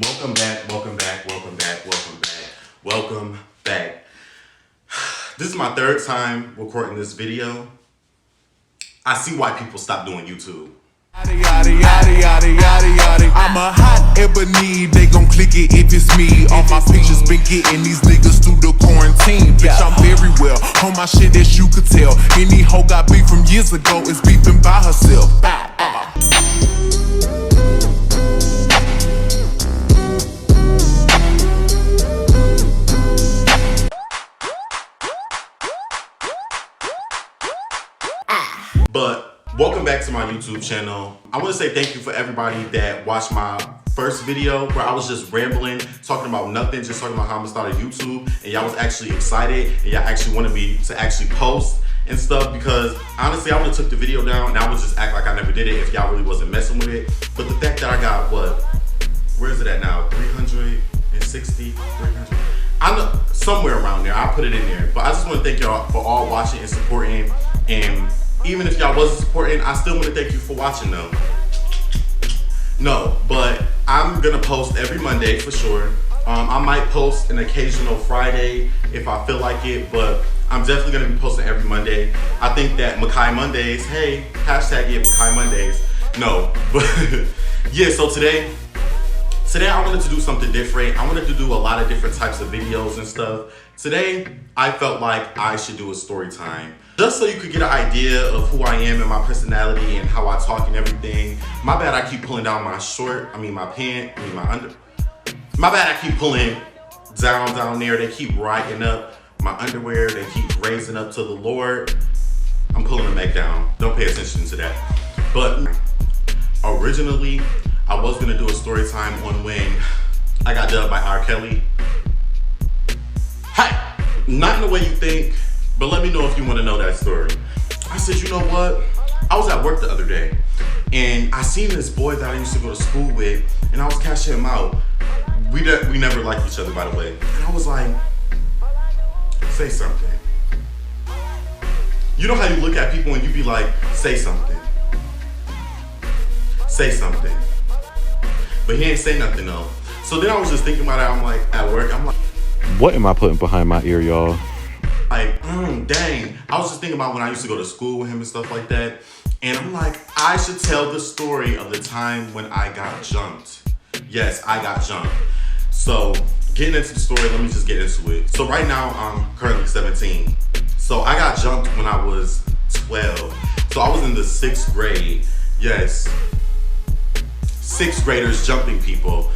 Welcome back, welcome back, welcome back, welcome back, welcome back. This is my third time recording this video. I see why people stop doing YouTube. I'm a hot ebony, they gon' click it if it's me. All my pictures been getting these niggas through the quarantine. Bitch, I'm very well on my shit, as you could tell. Any hoe got beef from years ago is beefing by herself. But welcome back to my YouTube channel. I want to say thank you for everybody that watched my first video where I was just rambling, talking about nothing, just talking about how I'm gonna start a YouTube, and y'all was actually excited, and y'all actually wanted me to actually post and stuff, because honestly, I would have took the video down and I would just act like I never did it if y'all really wasn't messing with it. But the fact that I got, where is it at now? 360, 300? I know, somewhere around there, I'll put it in there. But I just want to thank y'all for all watching and supporting, and even if y'all wasn't supporting, I still want to thank you for watching though. No, but I'm gonna post every Monday for sure. I might post an occasional Friday if I feel like it, but I'm definitely gonna be posting every Monday. I think that Makai Mondays, hey, hashtag it Makai Mondays. No, but yeah, so today I wanted to do something different. I wanted to do a lot of different types of videos and stuff. Today, I felt like I should do a story time. Just so you could get an idea of who I am and my personality and how I talk and everything. My bad, I keep pulling down my My bad, I keep pulling down there. They keep riding up my underwear. They keep raising up to the Lord. I'm pulling them back down. Don't pay attention to that. But originally, I was gonna do a story time on when I got dubbed by R. Kelly. Hey, not in the way you think, but let me know if you want to know that story. I said, you know what? I was at work the other day, and I seen this boy that I used to go to school with, and I was cashing him out. We never liked each other, by the way. And I was like, say something. You know how you look at people and you be like, say something. Say something. But he ain't say nothing though. So then I was just thinking about it. I'm like, at work, I'm like, what am I putting behind my ear, y'all? Like, dang. I was just thinking about when I used to go to school with him and stuff like that. And I'm like, I should tell the story of the time when I got jumped. Yes, I got jumped. So getting into the story, let me just get into it. So right now, I'm currently 17. So I got jumped when I was 12. So I was in the 6th grade. Yes. 6th graders jumping people.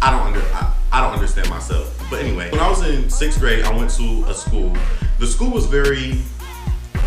I don't understand myself. But anyway, when I was in 6th grade, I went to a school. The school was very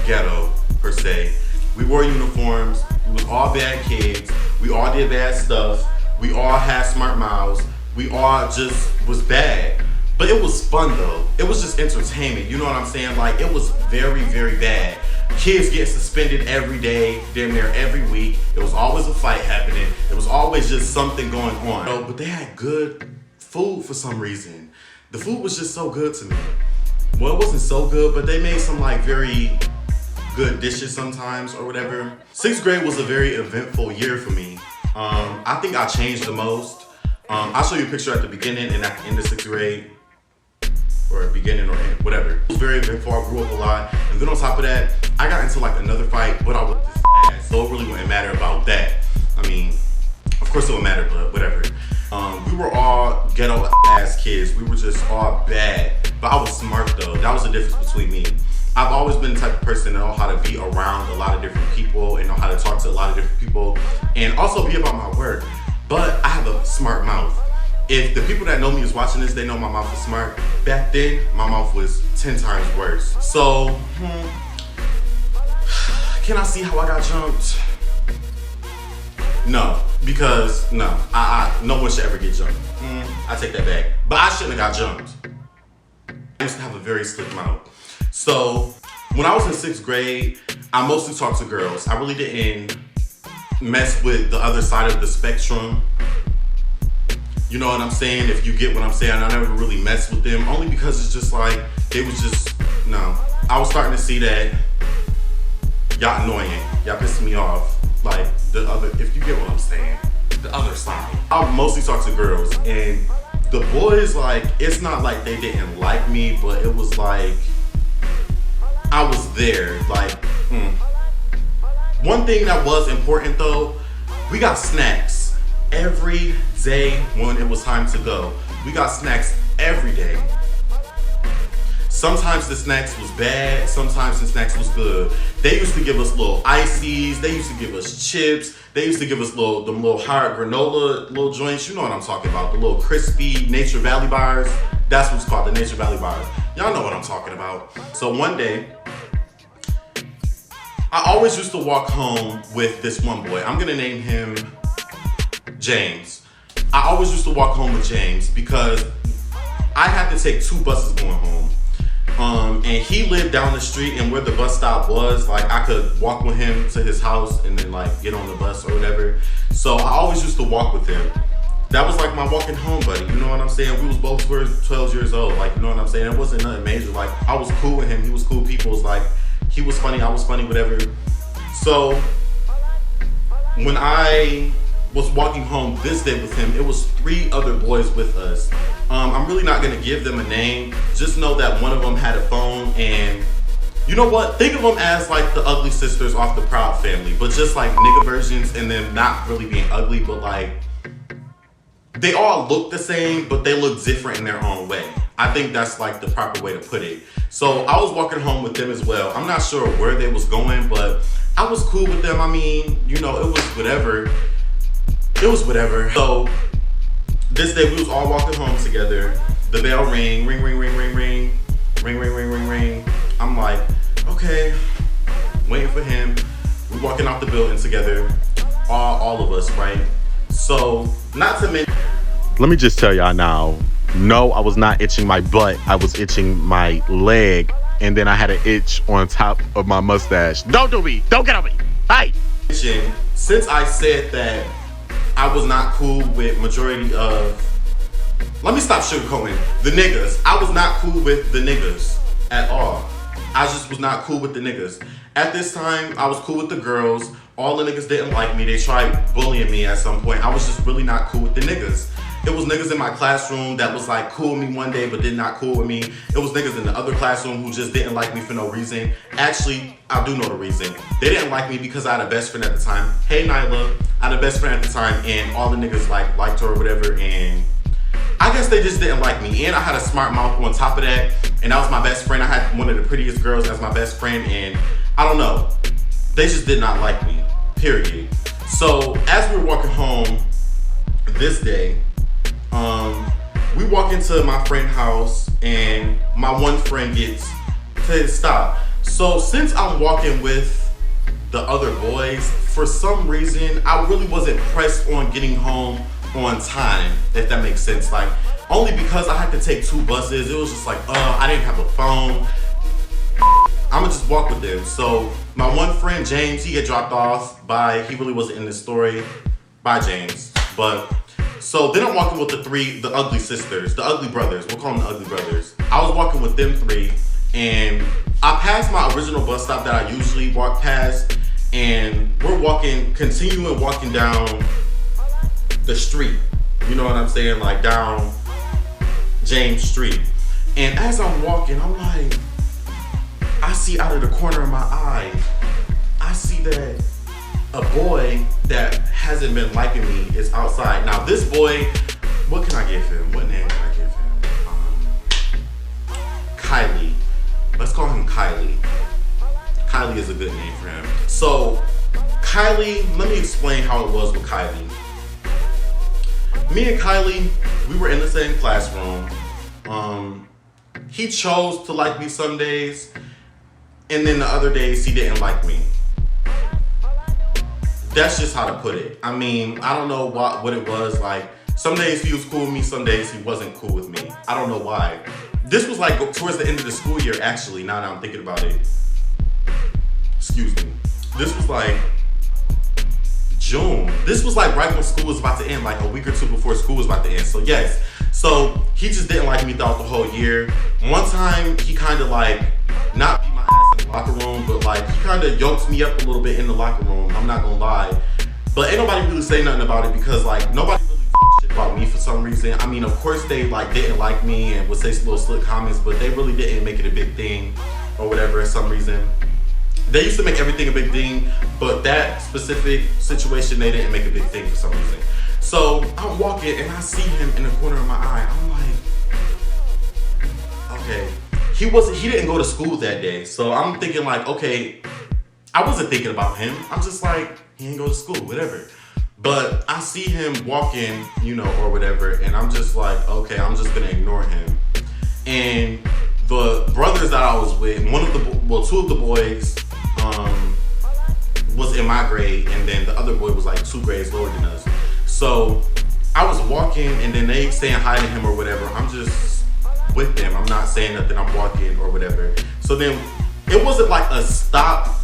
ghetto, per se. We wore uniforms. We was all bad kids. We all did bad stuff. We all had smart mouths. We all just was bad. But it was fun though. It was just entertainment. You know what I'm saying? Like, it was very, very bad. Kids get suspended every day, damn near every week. There was always a fight happening. There was always just something going on. But they had good food for some reason. The food was just so good to me. Well, it wasn't so good, but they made some like very good dishes sometimes or whatever. 6th grade was a very eventful year for me. I think I changed the most. I'll show you a picture at the beginning and at the end of 6th grade. Or beginning or end, whatever. It was very eventful. I grew up a lot. And then on top of that, I got into like another fight, but I was this ass. So it really wouldn't matter about that. I mean, of course it would matter, but whatever. We were all ghetto ass kids. We were just all bad. But I was smart though. That was the difference between me. I've always been the type of person that know how to be around a lot of different people and know how to talk to a lot of different people and also be about my work. But I have a smart mouth. If the people that know me is watching this, they know my mouth is smart. Back then, my mouth was 10 times worse. So, can I see how I got jumped? No, because no one should ever get jumped. I take that back. But I shouldn't have got jumped. I used to have a very slick mouth. So, when I was in 6th grade, I mostly talked to girls. I really didn't mess with the other side of the spectrum. You know what I'm saying? If you get what I'm saying, I never really messed with them, only because it's just like, they was just, no. I was starting to see that y'all annoying, y'all pissing me off. Like, the other, if you get what I'm saying. the other side. I mostly talk to girls, and the boys, like, it's not like they didn't like me, but it was like I was there. Like, one thing that was important though, we got snacks every day when it was time to go. We got snacks every day. Sometimes the snacks was bad, sometimes the snacks was good. They used to give us little ices, they used to give us chips, they used to give us them little hard granola little joints. You know what I'm talking about, the little crispy Nature Valley bars. That's what's called, the Nature Valley bars. Y'all know what I'm talking about. So one day, I always used to walk home with this one boy. I'm gonna name him James. I always used to walk home with James because I had to take 2 buses going home. And he lived down the street, and where the bus stop was, like, I could walk with him to his house and then like get on the bus or whatever. So I always used to walk with him. That was like my walking home buddy, you know what I'm saying? We was both 12 years old, like, you know what I'm saying? It wasn't nothing major. Like, I was cool with him, he was cool people. It's like, he was funny, I was funny, whatever. So when I was walking home this day with him, it was 3 other boys with us. I'm really not gonna give them a name. Just know that one of them had a phone, and you know what? Think of them as like the ugly sisters off the Proud Family, but just like nigga versions, and then not really being ugly, but like they all look the same, but they look different in their own way. I think that's like the proper way to put it. So I was walking home with them as well. I'm not sure where they was going, but I was cool with them. I mean, you know, it was whatever. It was whatever. So this day we was all walking home together. The bell ring, ring, ring, ring, ring, ring, ring, ring, ring, ring, ring. I'm like, okay, waiting for him. We're walking out the building together, all of us, right? So, not to mention. Let me just tell y'all now, no, I was not itching my butt. I was itching my leg, and then I had an itch on top of my mustache. Don't do me. Don't get on me. Hey. Since I said that I was not cool with majority of, let me stop sugarcoating, the niggas. I was not cool with the niggas at all. I just was not cool with the niggas. At this time, I was cool with the girls. All the niggas didn't like me. They tried bullying me at some point. I was just really not cool with the niggas. It was niggas in my classroom that was like cool with me one day but did not cool with me. It was niggas in the other classroom who just didn't like me for no reason. Actually, I do know the reason. They didn't like me because I had a best friend at the time. Hey Nyla, I had a best friend at the time, and all the niggas liked her or whatever, and I guess they just didn't like me. And I had a smart mouth on top of that, and that was my best friend. I had one of the prettiest girls as my best friend, and I don't know. They just did not like me, period. So as we were walking home this day, we walk into my friend's house, and my one friend gets to stop. So since I'm walking with the other boys, for some reason, I really wasn't pressed on getting home on time, if that makes sense. Like, only because I had to take 2 buses, it was just like, I didn't have a phone. I'ma just walk with them. So my one friend, James, he get dropped off by, he really wasn't in this story, by James. But, so then I'm walking with the ugly sisters, the ugly brothers, we'll call them the ugly brothers. I was walking with them 3, and I passed my original bus stop that I usually walk past, and we're continuing walking down the street. You know what I'm saying? Like down James Street. And as I'm walking, I'm like, I see out of the corner of my eye, I see that a boy that hasn't been liking me is outside. Now this boy, what can I give him? What name can I give him? Kylie. Let's call him Kylie. Kylie is a good name for him. So Kylie, let me explain how it was with Kylie. Me and Kylie, we were in the same classroom. He chose to like me some days, and then the other days he didn't like me. That's just how to put it. I mean, I don't know what it was. Like, some days he was cool with me, some days he wasn't cool with me. I don't know why. This was like towards the end of the school year, actually, now that I'm thinking about it. Excuse me. This was like June. This was like right when school was about to end, like a week or 2 before school was about to end. So yes. So he just didn't like me throughout the whole year. One time he kind of like, not beat my ass in the locker room, but like he kind of yoked me up a little bit in the locker room. I'm not gonna lie. But ain't nobody really say nothing about it because like nobody really talk shit about me for some reason. I mean, of course they like didn't like me and would say some little slick comments, but they really didn't make it a big thing or whatever for some reason. They used to make everything a big thing, but that specific situation they didn't make a big thing for some reason. So I'm walking and I see him in the corner of my eye. I'm like, okay. He didn't go to school that day. So I'm thinking like, okay, I wasn't thinking about him. I'm just like, he ain't go to school, whatever. But I see him walking, you know, or whatever, and I'm just like, okay, I'm just gonna ignore him. And the brothers that I was with, two of the boys was in my grade, and then the other boy was like 2 grades lower than us. So I was walking, and then they saying hi to him or whatever. I'm just with them. I'm not saying nothing. I'm walking or whatever. So then it wasn't like a stop.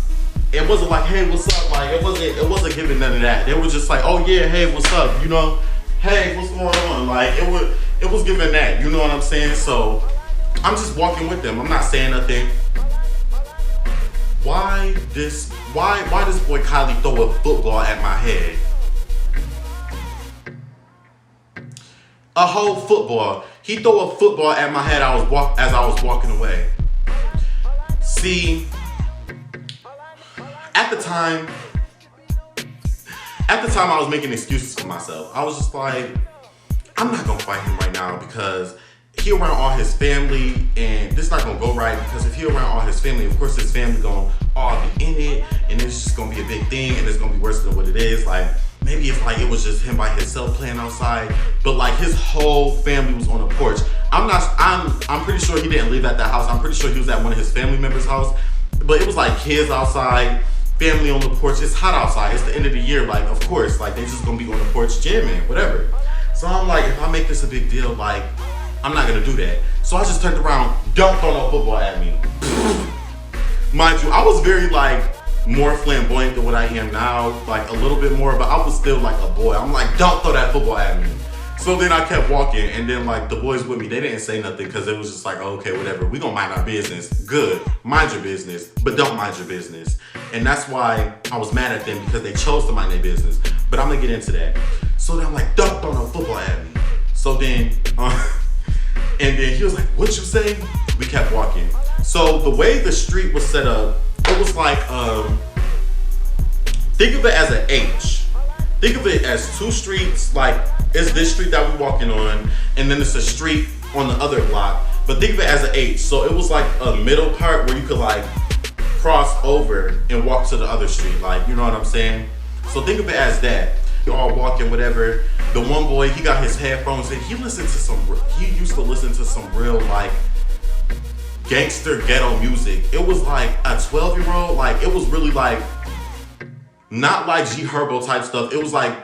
It wasn't like, hey, what's up? Like it wasn't giving none of that. They were just like, oh yeah, hey, what's up? You know, hey, what's going on? Like it was giving that. You know what I'm saying? So I'm just walking with them. I'm not saying nothing. Why this boy Kylie throw a football at my head? A whole football. He threw a football at my head as I was walking away. See, at the time I was making excuses for myself. I was just like, I'm not gonna fight him right now because he around all his family and this not gonna go right, because if he around all his family, of course his family gonna all be in it and it's just gonna be a big thing and it's gonna be worse than what it is. Like maybe if like it was just him by himself playing outside, but like his whole family was on the porch. I'm pretty sure he didn't live at that house. I'm pretty sure he was at one of his family members' house, but it was like kids outside, family on the porch. It's hot outside. It's the end of the year. Like of course, like they just gonna be on the porch jamming, whatever. So I'm like, if I make this a big deal, like I'm not gonna do that. So I just turned around, don't throw no football at me. Mind you, I was very like more flamboyant than what I am now, like a little bit more, but I was still like a boy. I'm like, don't throw that football at me. So then I kept walking, and then like the boys with me, they didn't say nothing because it was just like, oh, okay, whatever. We gonna mind our business. Good, mind your business, but don't mind your business. And that's why I was mad at them, because they chose to mind their business. But I'm gonna get into that. So then I'm like, don't throw no football at me. So then, and then he was like, what you say? We kept walking. So the way the street was set up, it was like, think of it as an H. Think of it as 2 streets, like it's this street that we're walking on, and then it's a street on the other block. But think of it as an H. So it was like a middle part where you could like cross over and walk to the other street. Like, you know what I'm saying? So think of it as that. You're all walking, whatever. The one boy, he got his headphones in. He used to listen to some real like gangster ghetto music. It was like a 12-year-old, like it was really like, not like G Herbo type stuff. It was like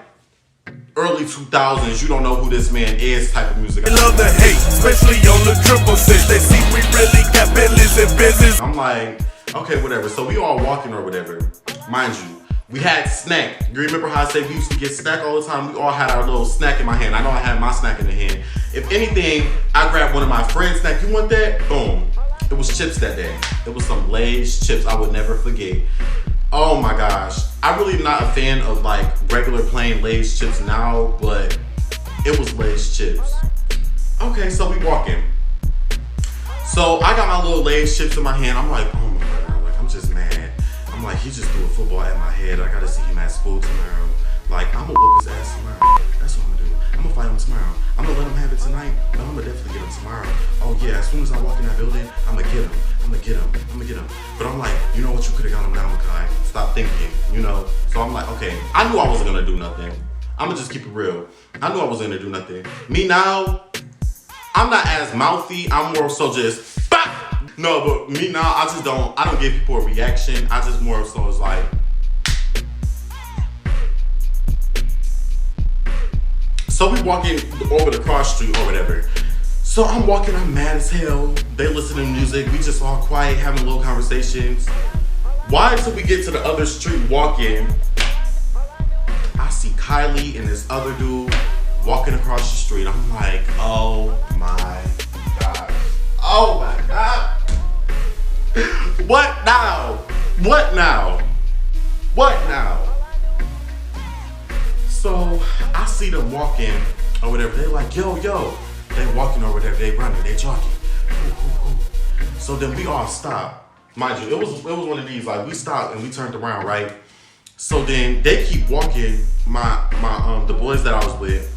early 2000s, you don't know who this man is type of music. I love the hate, especially on the 666. They see we really got business and business. I'm like, okay, whatever. So we all walking or whatever. Mind you, we had snack. You remember how I said we used to get snack all the time? We all had our little snack in my hand. I know I had my snack in the hand. If anything, I grabbed one of my friend's snack. You want that? Boom. It was chips that day. It was some Lay's chips I would never forget. Oh my gosh. I really am not a fan of like regular plain Lay's chips now, but it was Lay's chips. Okay, so we walking. So I got my little Lay's chips in my hand. I'm like, oh my God, like I'm just mad. I'm like, he just threw a football at my head. I gotta see him at school tomorrow. Like, I'm gonna whoop his ass tomorrow. That's what I'm gonna do. I'm gonna fight him tomorrow. I'm gonna let him have it tonight, but I'm gonna definitely get him tomorrow. Oh yeah, as soon as I walk in that building, I'm gonna get him. I'm gonna get him. I'm gonna get him. But I'm like, you know what? You could've got him now, Makai. Stop thinking, you know? So I'm like, okay, I knew I wasn't gonna do nothing. I'm gonna just keep it real. I knew I wasn't gonna do nothing. Me now, I'm not as mouthy. I'm more so just, bah! No, but me now, I don't give people a reaction. I just more so is like, so we walking over the cross street or whatever. So I'm walking, I'm mad as hell. They listen to music. We just all quiet, having little conversations. Why until we get to the other street walking, I see Kylie and this other dude walking across the street. I'm like, oh my God. Oh my God. What now? What now? What now? So I see them walking or whatever. They're like, yo. They walking or whatever. They running. They jogging. Ooh. So then we all stop. Mind you, it was one of these, like we stopped and we turned around, right? So then they keep walking, the boys that I was with,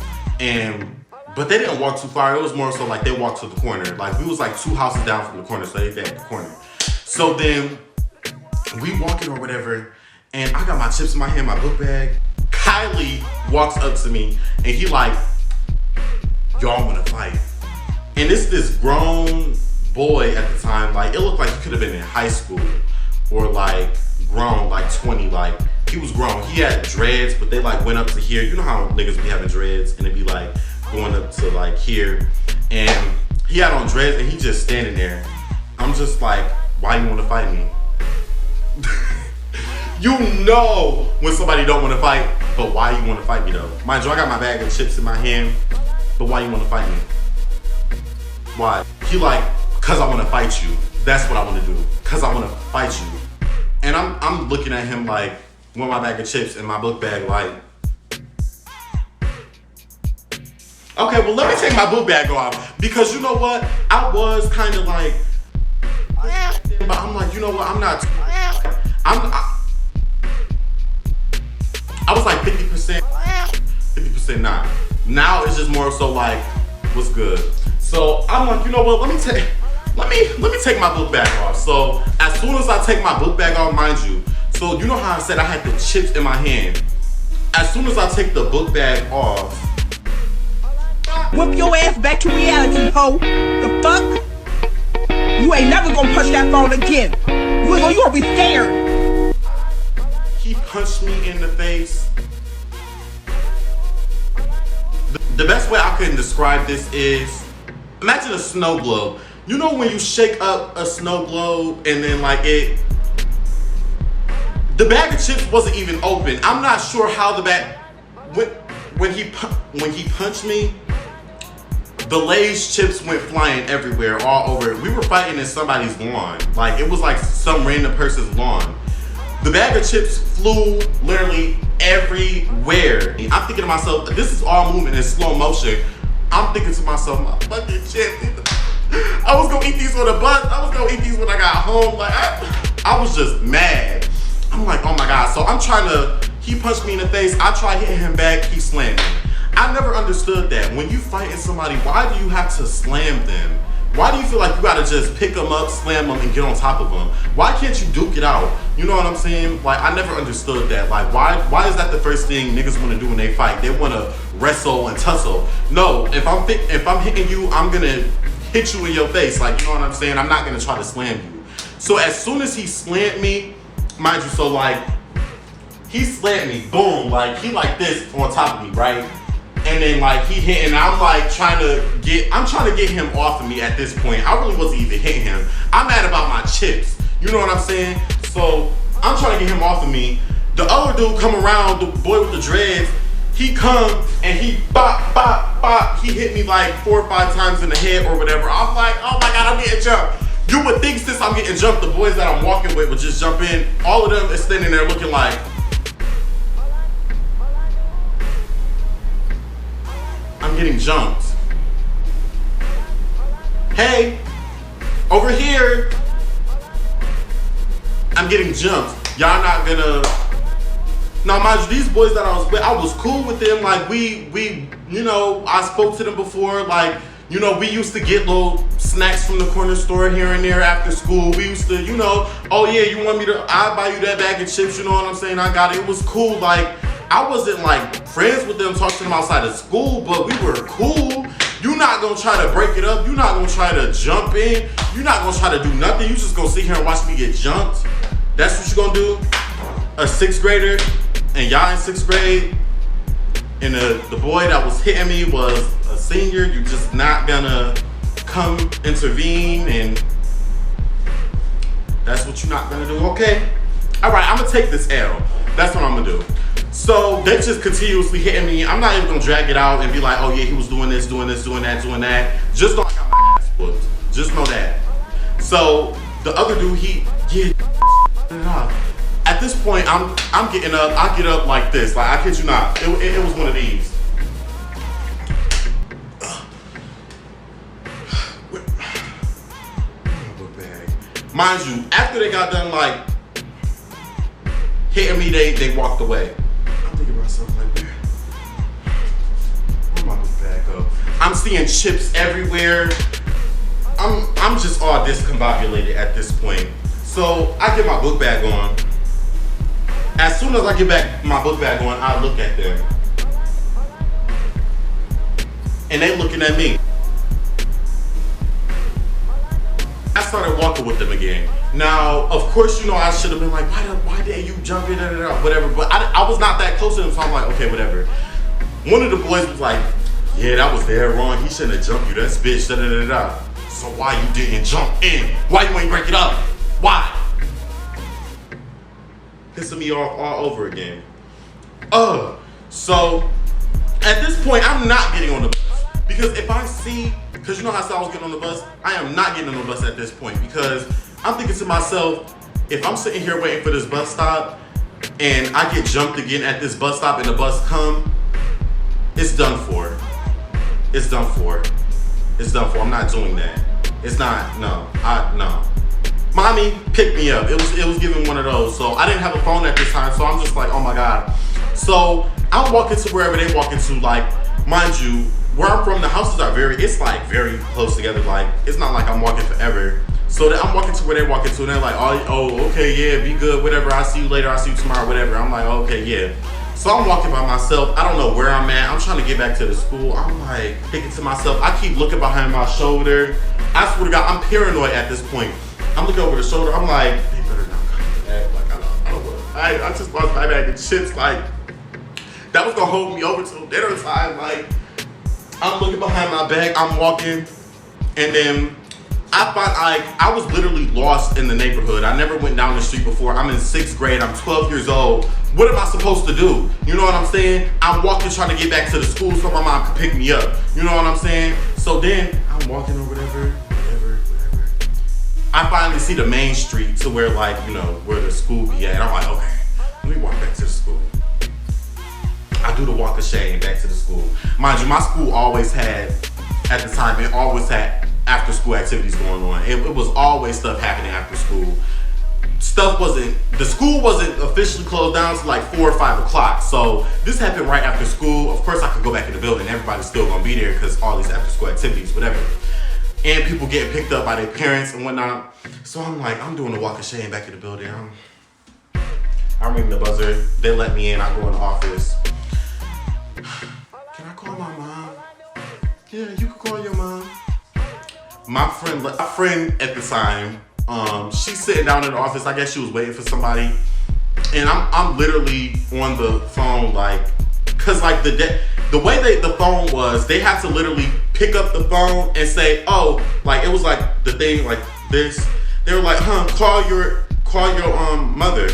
but they didn't walk too far. It was more so like they walked to the corner. Like we was like 2 houses down from the corner, so they at the corner. So then we walking or whatever, and I got my chips in my hand, my book bag. Kylie walks up to me and he like, y'all wanna fight? And it's this grown boy at the time, like it looked like he could have been in high school or like grown, like 20, like he was grown. He had dreads, but they like went up to here. You know how niggas be having dreads and it be like going up to like here. And he had on dreads and he just standing there. I'm just like, why you wanna fight me? You know when somebody don't wanna fight, but why you wanna fight me though? Mind you, I got my bag of chips in my hand, but why you wanna fight me? Why? He like, cause I wanna fight you. That's what I wanna do. Cause I wanna fight you. And I'm looking at him like, with my bag of chips and my book bag like, okay, well let me take my book bag off. Because you know what? I was kind of like, but I'm like, you know what? I was like 50% not. Now it's just more so like, what's good? So I'm like, you know what? Let me take my book bag off. So as soon as I take my book bag off, mind you, so you know how I said I had the chips in my hand. As soon as I take the book bag off, whip your ass back to reality, ho. The fuck? You ain't never gonna touch that phone again. You gonna be scared. He punched me in the face. The best way I can describe this is, imagine a snow globe. You know when you shake up a snow globe and then like the bag of chips wasn't even open. I'm not sure how the bag, when he punched me, the Lay's chips went flying everywhere, all over. We were fighting in somebody's lawn. Like it was like some random person's lawn. The bag of chips flew literally everywhere. I'm thinking to myself, this is all moving in slow motion. I'm thinking to myself, my fucking chips. I was gonna eat these on the bus. I was gonna eat these when I got home. Like I was just mad. I'm like, oh my God. So he punched me in the face. I tried hitting him back. He slammed me. I never understood that. When you fighting somebody, why do you have to slam them? Why do you feel like you gotta just pick them up, slam them, and get on top of them? Why can't you duke it out? You know what I'm saying? Like, I never understood that. Like, why is that the first thing niggas wanna do when they fight? They wanna wrestle and tussle. No, if I'm hitting you, I'm gonna hit you in your face. Like, you know what I'm saying? I'm not gonna try to slam you. So as soon as he slammed me, mind you, so like, he slammed me, boom, like, he like this on top of me, right? And then like he hit, and I'm like trying to get him off of me at this point. I really wasn't even hitting him. I'm mad about my chips. You know what I'm saying? So I'm trying to get him off of me. The other dude come around, the boy with the dreads, he come and he bop, bop, bop. He hit me like 4 or 5 times in the head or whatever. I'm like, oh my God, I'm getting jumped. You would think since I'm getting jumped, the boys that I'm walking with would just jump in. All of them is standing there looking like, I'm getting jumped. Hey, over here, I'm getting jumped. Y'all not gonna. Now, mind you, these boys that I was with, I was cool with them. Like we, you know, I spoke to them before. Like, you know, we used to get little snacks from the corner store here and there after school. We used to, you know, oh yeah, you want me to? I'll buy you that bag of chips. You know what I'm saying? I got it. It was cool. Like, I wasn't like friends with them, talking to them outside of school, but we were cool. You're not gonna try to break it up. You're not gonna try to jump in. You're not gonna try to do nothing. You just gonna sit here and watch me get jumped. That's what you're gonna do? A 6th grader, and y'all in 6th grade, and the boy that was hitting me was a senior. You're just not gonna come intervene, and that's what you're not gonna do, okay? All right, I'm gonna take this L. That's what I'm gonna do. So they just continuously hitting me. I'm not even gonna drag it out and be like, oh yeah, he was doing this, doing this, doing that, doing that. Just know I got my ass whooped. Just know that. So the other dude, at this point, I'm getting up. I get up like this. Like, I kid you not. It was one of these. Mind you, after they got done like hitting me, they walked away. I'm thinking to myself like, where my book bag go? I'm seeing chips everywhere. I'm just all discombobulated at this point. So I get my book bag on. As soon as I get back my book bag on, I look at them. And they looking at me. I started walking with them again. Now, of course, you know, I should have been like, why did you jump in, whatever. But I was not that close to them, so I'm like, okay, whatever. One of the boys was like, yeah, that was there wrong. He shouldn't have jumped you. That's bitch, So why you didn't jump in? Why you ain't break it up? Why? Pissing me off all over again. So at this point, I'm not getting on the bus. Because if I see, because you know how I said I was getting on the bus, I am not getting on the bus at this point. Because I'm thinking to myself, if I'm sitting here waiting for this bus stop and I get jumped again at this bus stop and the bus come, it's done for. It's done for. It's done for. I'm not doing that. It's not, no. Mommy picked me up. It was giving one of those. So I didn't have a phone at this time, so I'm just like, oh my God. So I'm walking to wherever they walking to, like, mind you, where I'm from, the houses are very close together. Like, it's not like I'm walking forever. So I'm walking to where they're walking to, and they're like, oh, okay, yeah, be good, whatever. I'll see you later. I'll see you tomorrow, whatever. I'm like, okay, yeah. So I'm walking by myself. I don't know where I'm at. I'm trying to get back to the school. I'm like thinking to myself, I keep looking behind my shoulder. I swear to God, I'm paranoid at this point. I'm looking over the shoulder. I'm like, they better not come back. Like, I just lost my bag of chips. Like, that was gonna hold me over till dinner time. Like, I'm looking behind my back. I'm walking, and then I was literally lost in the neighborhood. I never went down the street before. I'm in 6th grade. I'm 12 years old. What am I supposed to do? You know what I'm saying? I'm walking trying to get back to the school so my mom could pick me up. You know what I'm saying? So then I'm walking or whatever. I finally see the main street to where, like, you know, where the school be at. I'm like, okay, let me walk back to the school. I do the walk of shame back to the school. Mind you, my school always had, at the time, it always had after school activities going on. It was always stuff happening after school. The school wasn't officially closed down until like 4 or 5 o'clock. So this happened right after school. Of course I could go back in the building. Everybody's still gonna be there because all these after school activities, whatever. And people getting picked up by their parents and whatnot. So I'm like, I'm doing the walk of shame back in the building. I'm ringing the buzzer. They let me in. I go in the office. Can I call my mom? Yeah, you can call your mom. My friend at the time, she's sitting down in the office. I guess she was waiting for somebody. And I'm literally on the phone, like, cause like the way the phone was, they had to literally pick up the phone and say, oh, like it was like the thing like this. They were like, call your mother.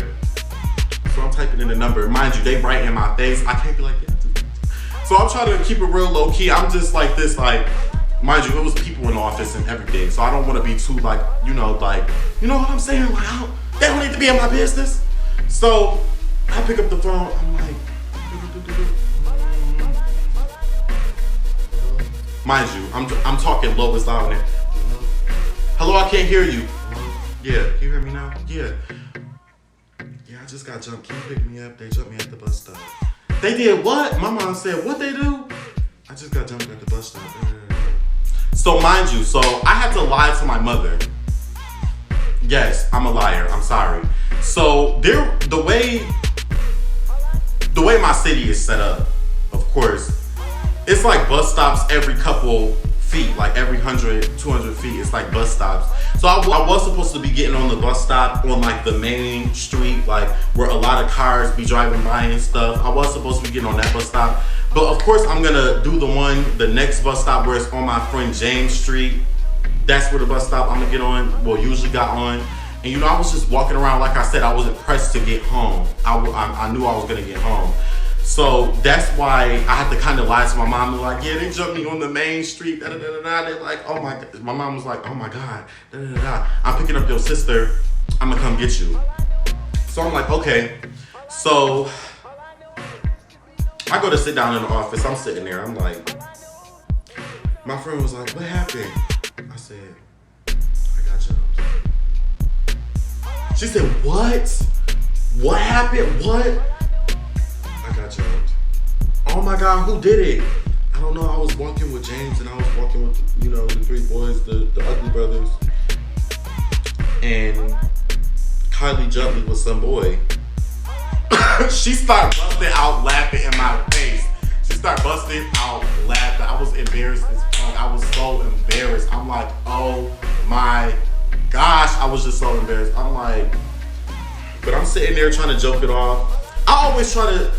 So I'm typing in the number. Mind you, they right in my face. I can't be like, yeah. So I'm trying to keep it real low key. I'm just like this, like, mind you, it was people in the office and everything. So I don't want to be too like, you know what I'm saying? Like, they don't need to be in my business. So I pick up the phone. I'm like, mind you, I'm talking low as loud in there. Hello, I can't hear you. Yeah, can you hear me now? Yeah. Yeah, I just got jumped. Can you pick me up? They jumped me at the bus stop. They did what? My mom said, what they do? I just got jumped at the bus stop. So mind you, so I had to lie to my mother. Yes, I'm a liar. I'm sorry. So the way my city is set up, of course, it's like bus stops every couple feet, like every 100, 200 feet, it's like bus stops. So I was supposed to be getting on the bus stop on like the main street, like where a lot of cars be driving by and stuff. I was supposed to be getting on that bus stop. But of course I'm gonna do the next bus stop where it's on my friend James Street. That's where the bus stop I'm gonna get on, well usually got on. And you know, I was just walking around, like I said, I wasn't pressed to get home. I knew I was gonna get home. So that's why I had to kind of lie to my mom. They're like, yeah, they jumped me on the main street. They're like, oh my God. My mom was like, oh my God. I'm picking up your sister. I'm gonna come get you. So I'm like, okay. So I go to sit down in the office. I'm sitting there. I'm like, my friend was like, what happened? I said, I got jumped. She said, what? What happened? What? I got jumped. Oh my God, who did it? I don't know. I was walking with James and I was walking with, the three boys, the ugly brothers. And Kylie jumped me with some boy. She started busting out laughing in my face. She started busting out laughing. I was embarrassed as fuck. I was so embarrassed. I'm like, oh my gosh. I was just so embarrassed. I'm like, but I'm sitting there trying to joke it off. I always try to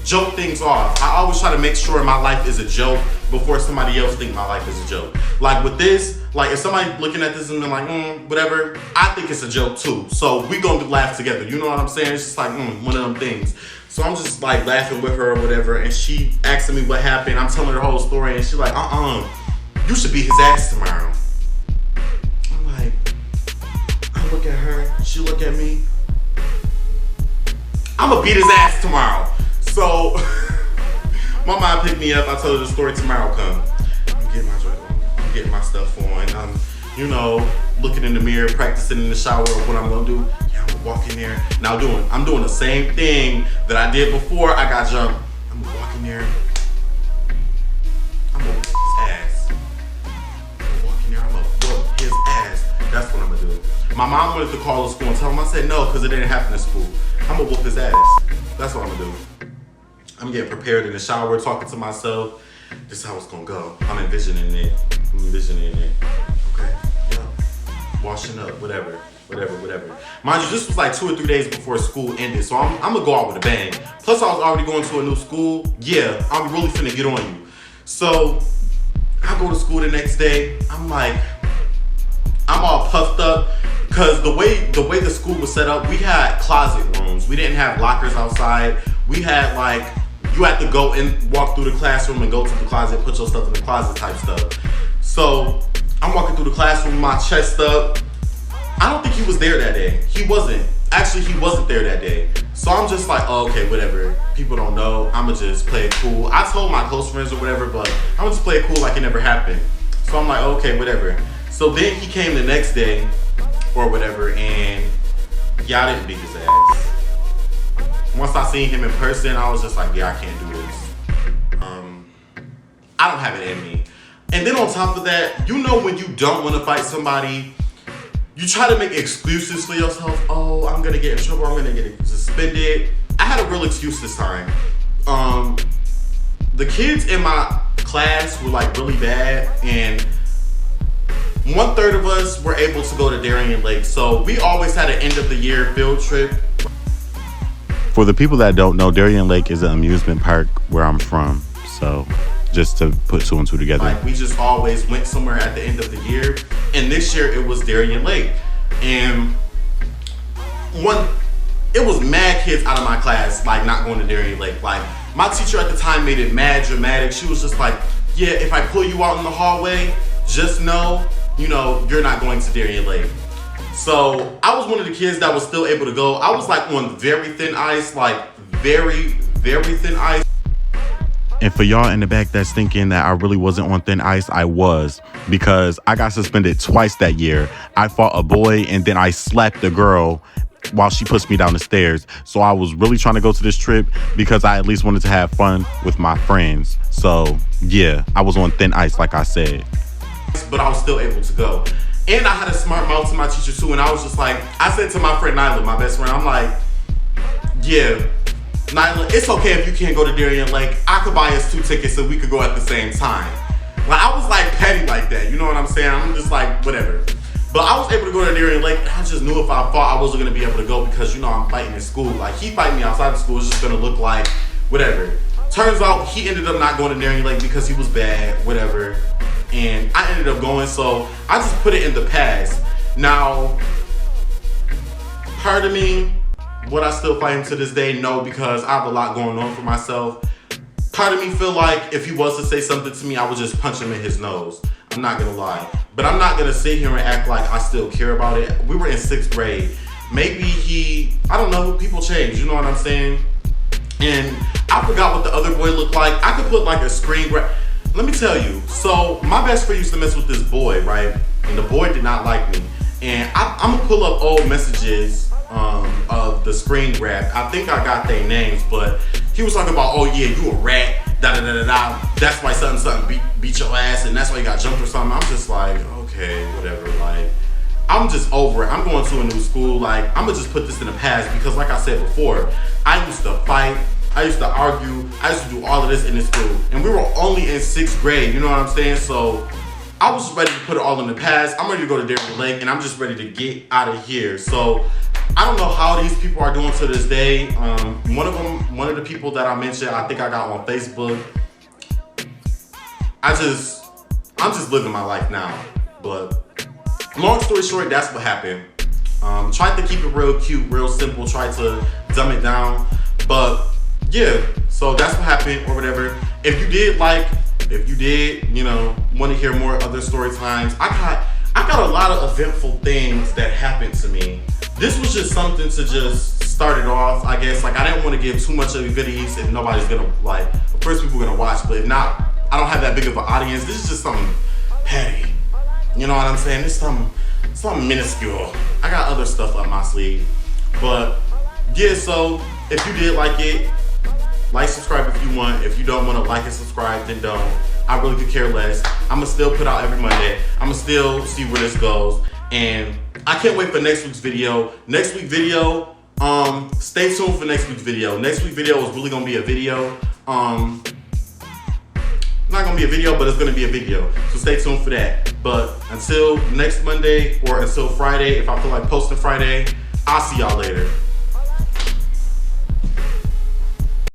joke things off. I always try to make sure my life is a joke before somebody else think my life is a joke. Like with this, like if somebody looking at this and they're like, whatever, I think it's a joke too. So we gonna laugh together. You know what I'm saying? It's just like one of them things. So I'm just like laughing with her or whatever, and she asking me what happened. I'm telling her the whole story, and she's like, you should beat his ass tomorrow. I'm like, I look at her, she look at me. I'm gonna beat his ass tomorrow. So my mom picked me up. I told her the story tomorrow come. I'm getting my stuff on. I'm, looking in the mirror, practicing in the shower of what I'm gonna do. Yeah, I'm gonna walk in there. Now I'm doing the same thing that I did before I got jumped. I'm gonna walk in there. I'm gonna whoop his ass. I'm gonna walk in there. I'm gonna whoop his ass. That's what I'm gonna do. My mom wanted to call the school and tell him. I said no, because it didn't happen in school. I'm gonna whoop his ass. That's what I'm gonna do. I'm getting prepared in the shower, talking to myself. This is how it's gonna go. I'm envisioning it. Okay, yeah. Washing up, whatever. Mind you, this was like 2 or 3 days before school ended, so I'm gonna go out with a bang. Plus, I was already going to a new school. Yeah, I'm really finna get on you. So, I go to school the next day. I'm all puffed up. Cause the way the school was set up, we had closet rooms. We didn't have lockers outside. We had you had to go and walk through the classroom and go to the closet, put your stuff in the closet type stuff. So I'm walking through the classroom with my chest up. I don't think he was there that day. He wasn't. Actually, he wasn't there that day. So I'm just like, oh, okay, whatever. People don't know. I'ma just play it cool. I told my close friends or whatever, but I'ma just play it cool like it never happened. So I'm like, okay, whatever. So then he came the next day or whatever, and yeah, I didn't beat his ass. Once I seen him in person, I was just like, yeah, I can't do this. I don't have it in me. And then on top of that, when you don't want to fight somebody, you try to make excuses for yourself. Oh, I'm gonna get in trouble, I'm gonna get suspended. I had a real excuse this time. The kids in my class were really bad, and 1/3 of us were able to go to Darien Lake. So we always had an end of the year field trip. For the people that don't know, Darien Lake is an amusement park where I'm from. So just to put 2 and 2 together. We just always went somewhere at the end of the year. And this year it was Darien Lake. And it was mad kids out of my class, not going to Darien Lake. My teacher at the time made it mad dramatic. She was just like, yeah, if I pull you out in the hallway, just know, you're not going to Darien Lake. So I was one of the kids that was still able to go. I was on very thin ice, very, very thin ice. And for y'all in the back that's thinking that I really wasn't on thin ice, I was, because I got suspended twice that year. I fought a boy and then I slapped a girl while she pushed me down the stairs. So I was really trying to go to this trip because I at least wanted to have fun with my friends. So yeah, I was on thin ice, like I said. But I was still able to go. And I had a smart mouth to my teacher too, and I was just I said to my friend Nyla, my best friend, I'm like, yeah, Nyla, it's okay if you can't go to Darien Lake. I could buy us 2 tickets so we could go at the same time. I was petty like that, you know what I'm saying? I'm just whatever. But I was able to go to Darien Lake, and I just knew if I fought, I wasn't gonna be able to go because I'm fighting in school. He fighting me outside of school, it's just gonna look like whatever. Turns out he ended up not going to Darien Lake because he was bad, whatever. And I ended up going, so I just put it in the past. Now, part of me, would I still fight him to this day? No, because I have a lot going on for myself. Part of me feel like if he was to say something to me, I would just punch him in his nose. I'm not gonna lie. But I'm not gonna sit here and act like I still care about it. We were in 6th grade. maybe I don't know, people change, you know what I'm saying? And I forgot what the other boy looked like. I could put like a screen grab. Let me tell you, so my best friend used to mess with this boy, right? And the boy did not like me. And I'm gonna pull up old messages of the screen grab. I think I got their names, but he was talking about, oh yeah, you a rat, da da da da da. That's why something beat your ass, and that's why you got jumped or something. I'm just like, okay, whatever. Like, I'm just over it. I'm going to a new school. Like, I'm gonna just put this in the past because, like I said before, I used to fight. I used to argue. I used to do all of this in this school, and we were only in 6th grade. You know what I'm saying? So I was ready to put it all in the past. I'm ready to go to Dairy Lake, and I'm just ready to get out of here. So I don't know how these people are doing to this day. One of the people that I mentioned, I think I got on Facebook. I'm just living my life now. But long story short, that's what happened. Tried to keep it real cute, real simple. Tried to dumb it down, but yeah. So that's what happened or whatever. If you did, you know, want to hear more other story times, I got a lot of eventful things that happened to me. This was just something to just start it off, I guess. Like, I didn't want to give too much of the videos if nobody's gonna, like, of course people are gonna watch, but if not, I don't have that big of an audience. This is just something petty. You know what I'm saying? It's something minuscule. I got other stuff up my sleeve. But yeah, so if you did like it, like, subscribe if you want. If you don't want to like and subscribe, then don't. I really could care less. I'ma still put out every Monday. I'ma still see where this goes. And I can't wait for next week's video. Next week's video, stay tuned for next week's video. Next week's video is really gonna be a video. Not gonna be a video, but it's gonna be a video. So stay tuned for that. But until next Monday or until Friday, if I feel like posting Friday, I'll see y'all later.